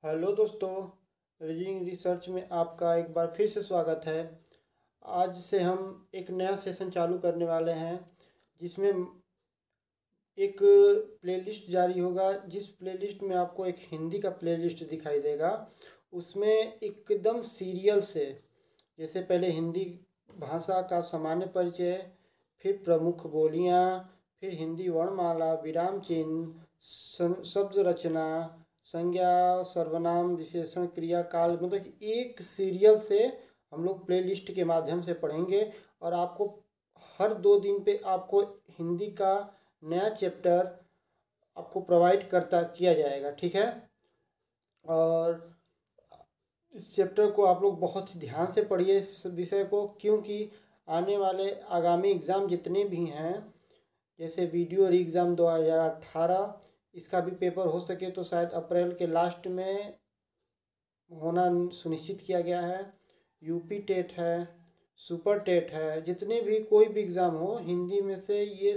Hello दोस्तों, reading research में आपका एक बार फिर से स्वागत है। आज से हम एक नया सेशन चालू करने वाले हैं जिसमें एक प्लेलिस्ट जारी होगा। जिस प्लेलिस्ट में आपको एक हिंदी का प्लेलिस्ट दिखाई देगा, उसमें एकदम सीरियल से, जैसे पहले हिंदी भाषा का सामान्य परिचय, फिर प्रमुख बोलियां, फिर हिंदी वर्णमाला, विराम चिन्ह, शब्द रचना, संज्ञा, सर्वनाम, विशेषण, क्रिया, काल, मतलब कि एक सीरियल से हम लोग प्लेलिस्ट के माध्यम से पढ़ेंगे। और आपको हर 2 दिन पे आपको हिंदी का नया चैप्टर आपको प्रोवाइड किया जाएगा, ठीक है। और इस चैप्टर को आप लोग बहुत ही ध्यान से पढ़िए, इस विषय को, क्योंकि आने वाले आगामी एग्ज़ाम जितने भी हैं, जैसे वीडियो री एग्ज़ाम 2018, इसका भी पेपर हो सके तो शायद अप्रैल के लास्ट में होना सुनिश्चित किया गया है। यूपी टेट है, सुपर टेट है, जितने भी कोई भी एग्ज़ाम हो हिंदी में से, ये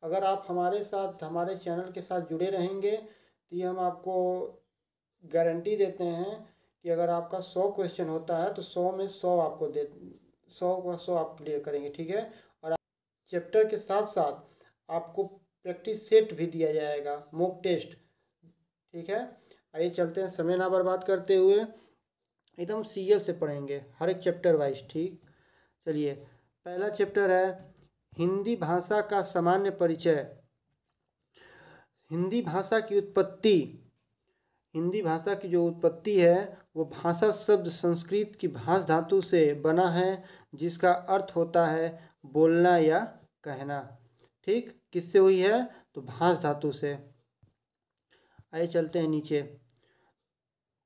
अगर आप हमारे साथ हमारे चैनल के साथ जुड़े रहेंगे तो ये हम आपको गारंटी देते हैं कि अगर आपका 100 क्वेश्चन होता है तो 100 में 100 आपको 100 का 100 आप क्लियर करेंगे, ठीक है। और चैप्टर के साथ साथ आपको प्रैक्टिस सेट भी दिया जाएगा, मॉक टेस्ट, ठीक है। आइए चलते हैं, समय ना बर्बाद करते हुए एकदम सीरियल से पढ़ेंगे हर एक चैप्टर वाइज, ठीक। चलिए, पहला चैप्टर है हिंदी भाषा का सामान्य परिचय। हिंदी भाषा की उत्पत्ति, हिंदी भाषा की जो उत्पत्ति है वो भाषा शब्द संस्कृत की भाष धातु से बना है, जिसका अर्थ होता है बोलना या कहना, ठीक। किससे हुई है? तो भाष धातु से। आइए चलते हैं नीचे,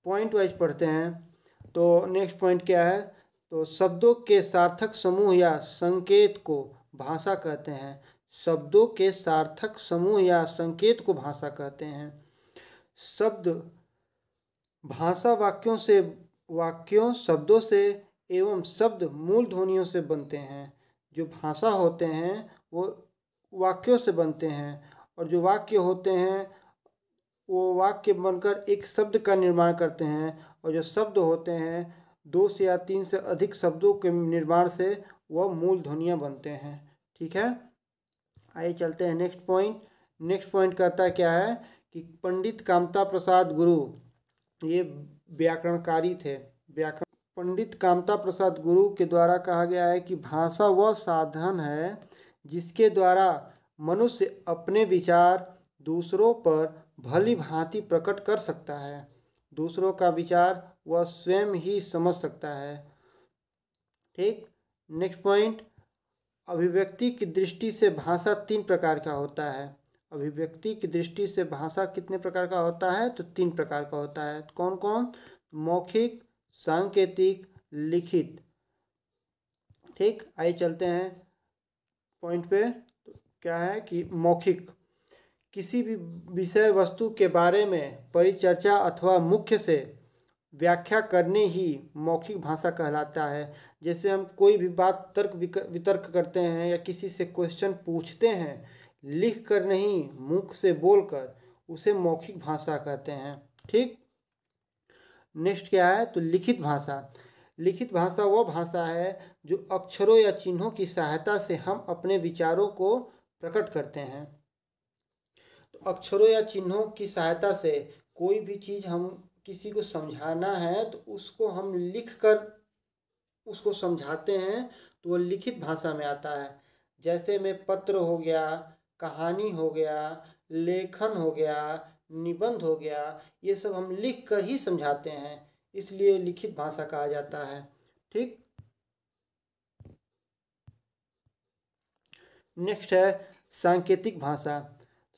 पॉइंट वाइज पढ़ते हैं। तो नेक्स्ट पॉइंट क्या है? तो शब्दों के सार्थक समूह या संकेत को भाषा कहते हैं। शब्दों के सार्थक समूह या संकेत को भाषा कहते हैं। शब्द भाषा वाक्यों शब्दों से एवं शब्द मूल ध्वनियों से बनते हैं। जो भाषा होते हैं वो वाक्यों से बनते हैं, और जो वाक्य होते हैं वो वाक्य बनकर एक शब्द का निर्माण करते हैं, और जो शब्द होते हैं 2 से या 3 से अधिक शब्दों के निर्माण से वह मूल ध्वनियाँ बनते हैं, ठीक है। आइए चलते हैं नेक्स्ट पॉइंट। नेक्स्ट पॉइंट कहता है क्या है कि पंडित कामता प्रसाद गुरु, ये व्याकरणकारी थे, पंडित कामता प्रसाद गुरु के द्वारा कहा गया है कि भाषा वह साधन है जिसके द्वारा मनुष्य अपने विचार दूसरों पर भली भांति प्रकट कर सकता है। दूसरों का विचार वह स्वयं ही समझ सकता है, ठीक। नेक्स्ट पॉइंट, अभिव्यक्ति की दृष्टि से भाषा 3 प्रकार का होता है। अभिव्यक्ति की दृष्टि से भाषा कितने प्रकार का होता है? तो 3 प्रकार का होता है। कौन कौन? मौखिक, सांकेतिक, लिखित, ठीक। आइए चलते हैं पॉइंट पे। तो क्या है कि मौखिक, किसी भी विषय वस्तु के बारे में परिचर्चा अथवा मुख्य से व्याख्या करने ही मौखिक भाषा कहलाता है। जैसे हम कोई भी बात तर्क वितर्क करते हैं या किसी से क्वेश्चन पूछते हैं, लिख कर नहीं मुख से बोलकर, उसे मौखिक भाषा कहते हैं, ठीक। नेक्स्ट क्या है? तो लिखित भाषा। लिखित भाषा वह भाषा है जो अक्षरों या चिन्हों की सहायता से हम अपने विचारों को प्रकट करते हैं। तो अक्षरों या चिन्हों की सहायता से कोई भी चीज़ हम किसी को समझाना है तो उसको हम लिख कर उसको समझाते हैं, तो वो लिखित भाषा में आता है। जैसे में पत्र हो गया, कहानी हो गया, लेखन हो गया, निबंध हो गया, ये सब हम लिख कर ही समझाते हैं, इसलिए लिखित भाषा कहा जाता है, ठीक। नेक्स्ट है सांकेतिक भाषा।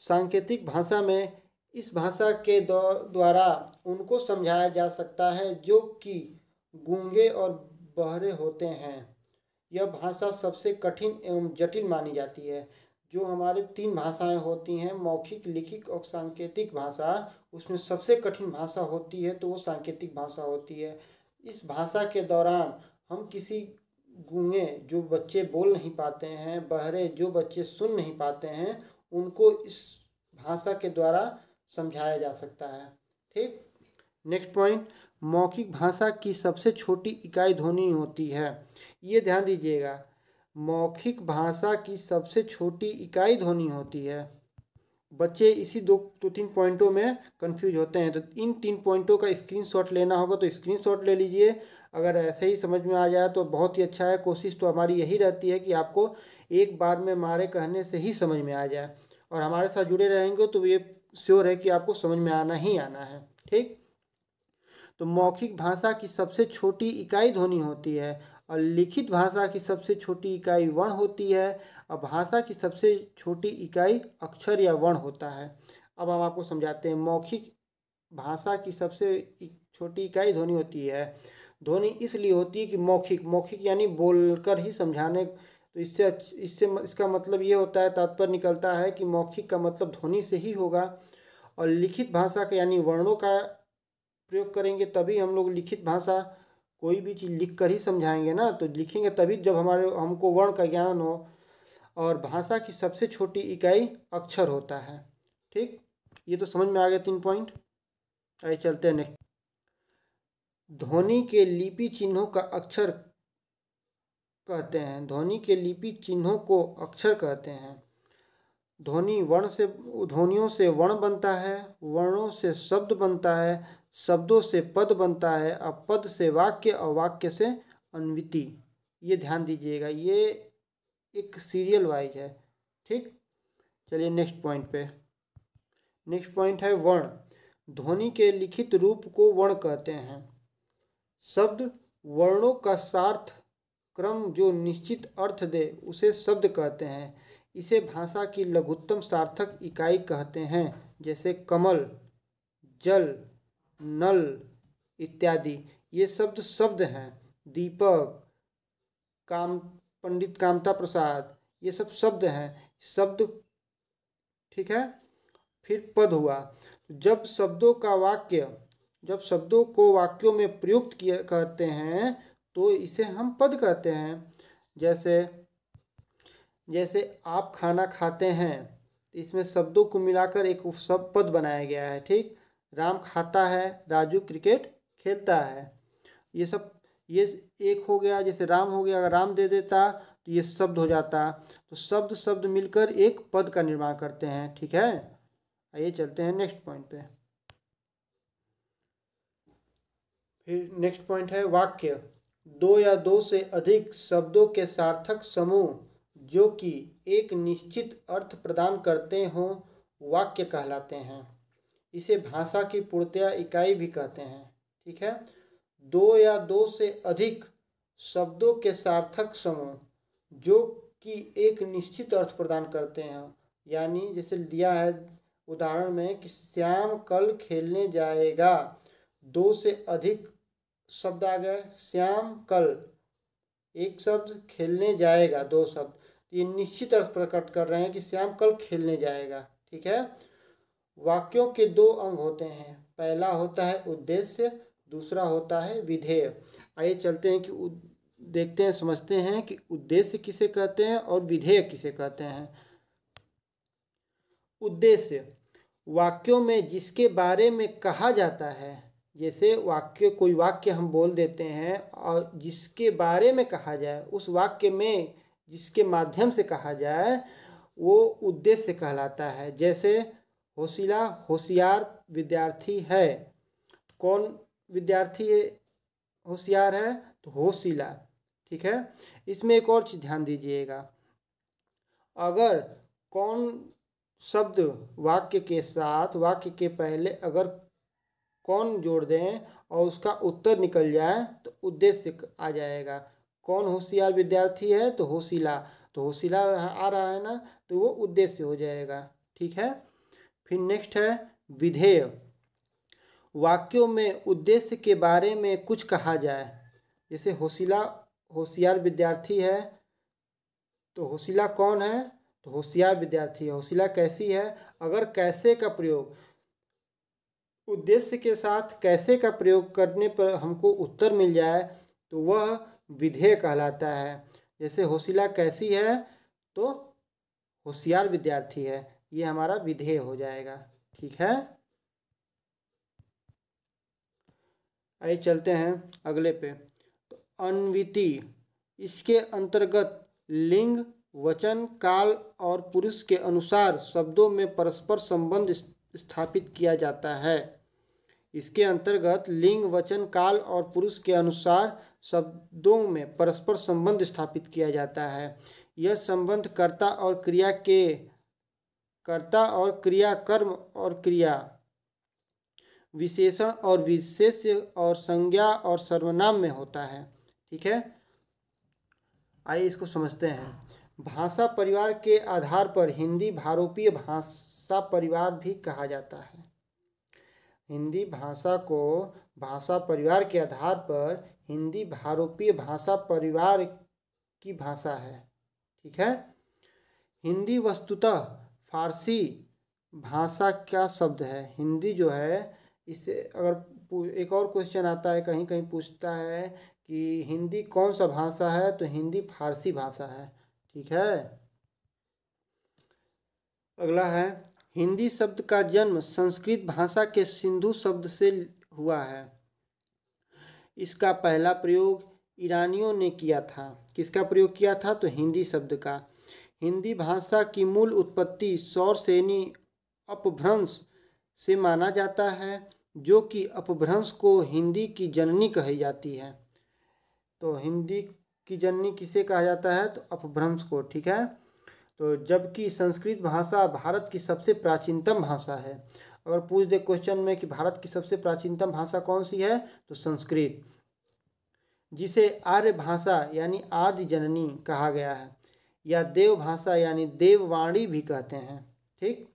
सांकेतिक भाषा में इस भाषा के द्वारा उनको समझाया जा सकता है जो कि गूंगे और बहरे होते हैं। यह भाषा सबसे कठिन एवं जटिल मानी जाती है। जो हमारे 3 भाषाएं होती हैं, मौखिक, लिखित और सांकेतिक भाषा, उसमें सबसे कठिन भाषा होती है तो वो सांकेतिक भाषा होती है। इस भाषा के दौरान हम किसी गूंगे, जो बच्चे बोल नहीं पाते हैं, बहरे, जो बच्चे सुन नहीं पाते हैं, उनको इस भाषा के द्वारा समझाया जा सकता है, ठीक। नेक्स्ट पॉइंट, मौखिक भाषा की सबसे छोटी इकाई ध्वनि होती है। ये ध्यान दीजिएगा, मौखिक भाषा की सबसे छोटी इकाई ध्वनि होती है। बच्चे इसी दो तीन पॉइंटों में कंफ्यूज होते हैं, तो इन 3 पॉइंटों का स्क्रीनशॉट लेना होगा तो स्क्रीनशॉट ले लीजिए। अगर ऐसे ही समझ में आ जाए तो बहुत ही अच्छा है। कोशिश तो हमारी यही रहती है कि आपको एक बार में हमारे कहने से ही समझ में आ जाए, और हमारे साथ जुड़े रहेंगे तो ये श्योर है कि आपको समझ में आना ही आना है। ठीक, तो मौखिक भाषा की सबसे छोटी इकाई ध्वनि होती है, और लिखित भाषा की सबसे छोटी इकाई वर्ण होती है, और भाषा की सबसे छोटी इकाई अक्षर या वर्ण होता है। अब हम आपको समझाते हैं। मौखिक भाषा की सबसे छोटी इकाई ध्वनि होती है। ध्वनि इसलिए होती है कि मौखिक मौखिक यानी बोलकर ही समझाने, तो इससे इसका मतलब ये होता है, तात्पर्य निकलता है कि मौखिक का मतलब ध्वनि से ही होगा। और लिखित भाषा का यानी वर्णों का प्रयोग करेंगे तभी हम लोग लिखित भाषा, कोई भी चीज़ लिख कर ही समझाएंगे ना, तो लिखेंगे तभी जब हमको वर्ण का ज्ञान हो। और भाषा की सबसे छोटी इकाई अक्षर होता है। ठीक, ये तो समझ में आ गया 3 पॉइंट। आइए चलते हैं नेक्स्ट। ध्वनि के लिपि चिन्हों का अक्षर कहते हैं। ध्वनि के लिपि चिन्हों को अक्षर कहते हैं। ध्वनियों से वर्ण बनता है, वर्णों से शब्द बनता है, शब्दों से पद बनता है, और पद से वाक्य, और वाक्य से अन्विति। ये ध्यान दीजिएगा, ये एक सीरियल वाइज है। ठीक, चलिए नेक्स्ट पॉइंट पे। नेक्स्ट पॉइंट है वर्ण। ध्वनि के लिखित रूप को वर्ण कहते हैं। शब्द वर्णों का सार्थ क्रम जो निश्चित अर्थ दे उसे शब्द कहते हैं। इसे भाषा की लघुत्तम सार्थक इकाई कहते हैं, जैसे कमल, जल, नल इत्यादि। ये शब्द शब्द हैं। दीपक, काम, पंडित कामता प्रसाद, ये सब शब्द हैं। शब्द, ठीक है। फिर पद हुआ, जब शब्दों को वाक्यों में प्रयुक्त किया करते हैं तो इसे हम पद कहते हैं। जैसे आप खाना खाते हैं, इसमें शब्दों को मिलाकर एक सब पद बनाया गया है। ठीक, राम खाता है, राजू क्रिकेट खेलता है, ये एक हो गया। जैसे राम हो गया, अगर राम दे देता तो ये शब्द हो जाता। तो शब्द शब्द मिलकर एक पद का निर्माण करते हैं। ठीक है, आइए चलते हैं नेक्स्ट पॉइंट पे। फिर नेक्स्ट पॉइंट है वाक्य। दो या दो से अधिक शब्दों के सार्थक समूह जो कि एक निश्चित अर्थ प्रदान करते हों वाक्य कहलाते हैं। इसे भाषा की पूर्णतया इकाई भी कहते हैं। ठीक है, दो या दो से अधिक शब्दों के सार्थक समूह जो कि एक निश्चित अर्थ प्रदान करते हैं। यानी जैसे दिया है उदाहरण में कि श्याम कल खेलने जाएगा, 2 से अधिक शब्द आ गए। श्याम कल एक शब्द, खेलने जाएगा 2 शब्द, ये निश्चित अर्थ प्रकट कर रहे हैं कि श्याम कल खेलने जाएगा। ठीक है, वाक्यों के 2 अंग होते हैं। पहला होता है उद्देश्य, दूसरा होता है विधेय। आइए चलते हैं कि देखते हैं, समझते हैं कि उद्देश्य किसे कहते हैं और विधेय किसे कहते हैं। उद्देश्य वाक्यों में जिसके बारे में कहा जाता है। जैसे कोई वाक्य हम बोल देते हैं और जिसके बारे में कहा जाए, उस वाक्य में जिसके माध्यम से कहा जाए वो उद्देश्य कहलाता है। जैसे होशिला होशियार विद्यार्थी है, कौन विद्यार्थी होशियार है? तो होशिला। ठीक है, इसमें एक और चीज़ ध्यान दीजिएगा, अगर कौन शब्द वाक्य के साथ, वाक्य के पहले अगर कौन जोड़ दें और उसका उत्तर निकल जाए तो उद्देश्य आ जाएगा। कौन होशियार विद्यार्थी है? तो होशिला, तो होशिला आ रहा है ना, तो वो उद्देश्य हो जाएगा। ठीक है, फिर नेक्स्ट है विधेय। वाक्यों में उद्देश्य के बारे में कुछ कहा जाए। जैसे होशिला होशियार विद्यार्थी है, तो होशिला कौन है? तो होशियार विद्यार्थी है। होशिला कैसी है? अगर कैसे का प्रयोग, उद्देश्य के साथ कैसे का प्रयोग करने पर हमको उत्तर मिल जाए तो वह विधेय कहलाता है। जैसे होशिला कैसी है? तो होशियार विद्यार्थी है, ये हमारा विधेय हो जाएगा। ठीक है, आइए चलते हैं अगले पे। तो अन्विति, इसके अंतर्गत लिंग, वचन, काल और पुरुष के अनुसार शब्दों में परस्पर संबंध स्थापित किया जाता है। इसके अंतर्गत लिंग, वचन, काल और पुरुष के अनुसार शब्दों में परस्पर संबंध स्थापित किया जाता है। यह संबंध कर्ता और क्रिया, कर्म और क्रिया, विशेषण और विशेष्य और संज्ञा और सर्वनाम में होता है। ठीक है, आइए इसको समझते हैं। भाषा परिवार के आधार पर हिंदी भारोपीय भाषा परिवार भी कहा जाता है। हिंदी भाषा को भाषा परिवार के आधार पर हिंदी भारोपीय भाषा परिवार की भाषा है। ठीक है, हिंदी वस्तुतः फारसी भाषा का शब्द है। हिंदी जो है, इससे अगर एक और क्वेश्चन आता है, कहीं कहीं पूछता है कि हिंदी कौन सा भाषा है, तो हिंदी फारसी भाषा है। ठीक है, अगला है, हिंदी शब्द का जन्म संस्कृत भाषा के सिंधु शब्द से हुआ है। इसका पहला प्रयोग ईरानियों ने किया था। किसका प्रयोग किया था? तो हिंदी शब्द का। हिंदी भाषा की मूल उत्पत्ति सौरसेनी अपभ्रंश से माना जाता है, जो कि अपभ्रंश को हिंदी की जननी कही जाती है। तो हिंदी की जननी किसे कहा जाता है? तो अपभ्रंश को। ठीक है, तो जबकि संस्कृत भाषा भारत की सबसे प्राचीनतम भाषा है। अगर पूछ दे क्वेश्चन में कि भारत की सबसे प्राचीनतम भाषा कौन सी है, तो संस्कृत, जिसे आर्य भाषा यानी आदि जननी कहा गया है, या देव भाषा यानी देववाणी भी कहते हैं। ठीक,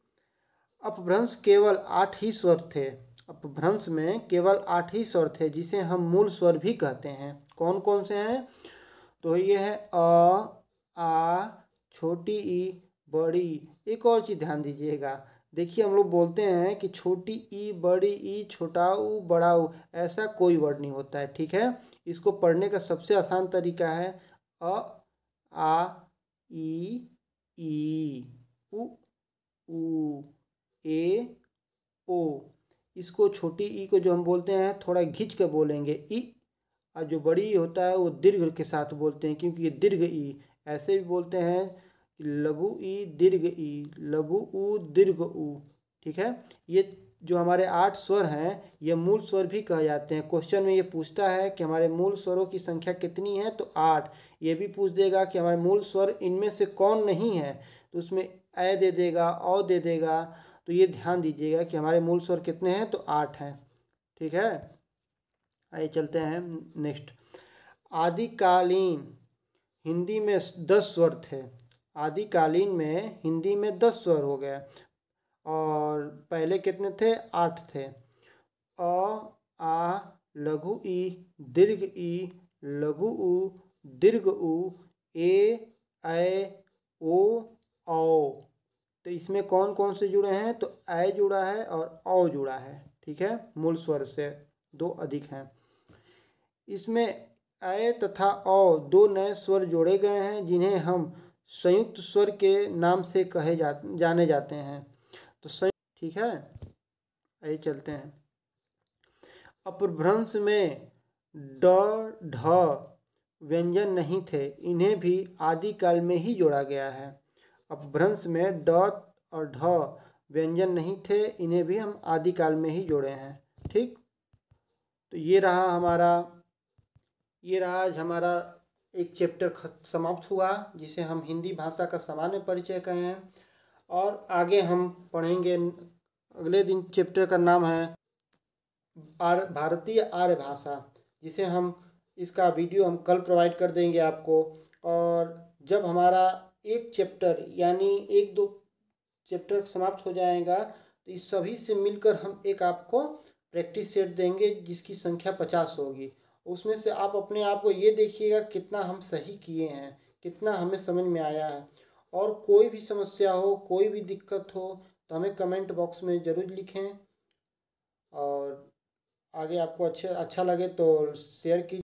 अपभ्रंश केवल 8 ही स्वर थे। अपभ्रंश में केवल 8 ही स्वर थे, जिसे हम मूल स्वर भी कहते हैं। कौन कौन से हैं? तो ये है अ, आ, छोटी ई, बड़ी। एक और चीज़ ध्यान दीजिएगा, देखिए हम लोग बोलते हैं कि छोटी ई, बड़ी ई, छोटा ऊ, बड़ा ऊ, ऐसा कोई वर्ड नहीं होता है। ठीक है, इसको पढ़ने का सबसे आसान तरीका है अ, आ, ई, उ, ए, ओ। इसको छोटी ई को जो हम बोलते हैं थोड़ा घिंच कर बोलेंगे ई, और जो बड़ी ई होता है वो दीर्घ के साथ बोलते हैं, क्योंकि ये दीर्घ ई। ऐसे भी बोलते हैं लघु ई, दीर्घ ई, लघु ऊ, दीर्घ ऊ। ठीक है, ये जो हमारे 8 स्वर हैं, ये मूल स्वर भी कहे जाते हैं। क्वेश्चन में ये पूछता है कि हमारे मूल स्वरों की संख्या कितनी है, तो 8। ये भी पूछ देगा कि हमारे मूल स्वर इनमें से कौन नहीं है, तो उसमें ए दे देगा, औ दे देगा। तो ये ध्यान दीजिएगा कि हमारे मूल स्वर कितने हैं, तो 8 हैं। ठीक है, आइए चलते हैं नेक्स्ट। आदिकालीन हिंदी में 10 स्वर थे। आदिकालीन में हिंदी में 10 स्वर हो गए, और पहले कितने थे? 8 थे। अ, आ, लघु ई, दीर्घ ई, लघु ऊ, दीर्घ ऊ, ए, ऐ, ओ, औ। तो इसमें कौन कौन से जुड़े हैं? तो ऐ जुड़ा है और औ जुड़ा है। ठीक है, मूल स्वर से 2 अधिक हैं। इसमें ऐ तथा औ 2 नए स्वर जोड़े गए हैं, जिन्हें हम संयुक्त स्वर के नाम से जाने जाते हैं। तो संयुक्त, ठीक है, आइए चलते हैं। अपभ्रंश में ड, ढ व्यंजन नहीं थे, इन्हें भी आदिकाल में ही जोड़ा गया है। अपभ्रंश में ड और ढ व्यंजन नहीं थे, इन्हें भी हम आदिकाल में ही जोड़े हैं। ठीक, तो ये रहा आज हमारा एक चैप्टर समाप्त हुआ, जिसे हम हिंदी भाषा का सामान्य परिचय कहे हैं। और आगे हम पढ़ेंगे, अगले दिन चैप्टर का नाम है भारतीय आर्य भाषा, जिसे हम इसका वीडियो हम कल प्रोवाइड कर देंगे आपको। और जब हमारा एक चैप्टर यानी 1-2 चैप्टर समाप्त हो जाएगा, तो इस सभी से मिलकर हम एक आपको प्रैक्टिस सेट देंगे, जिसकी संख्या 50 होगी। उसमें से आप अपने आप को ये देखिएगा कितना हम सही किए हैं, कितना हमें समझ में आया है। और कोई भी समस्या हो, कोई भी दिक्कत हो, तो हमें कमेंट बॉक्स में ज़रूर लिखें। और आगे आपको अच्छा लगे तो शेयर कीजिए।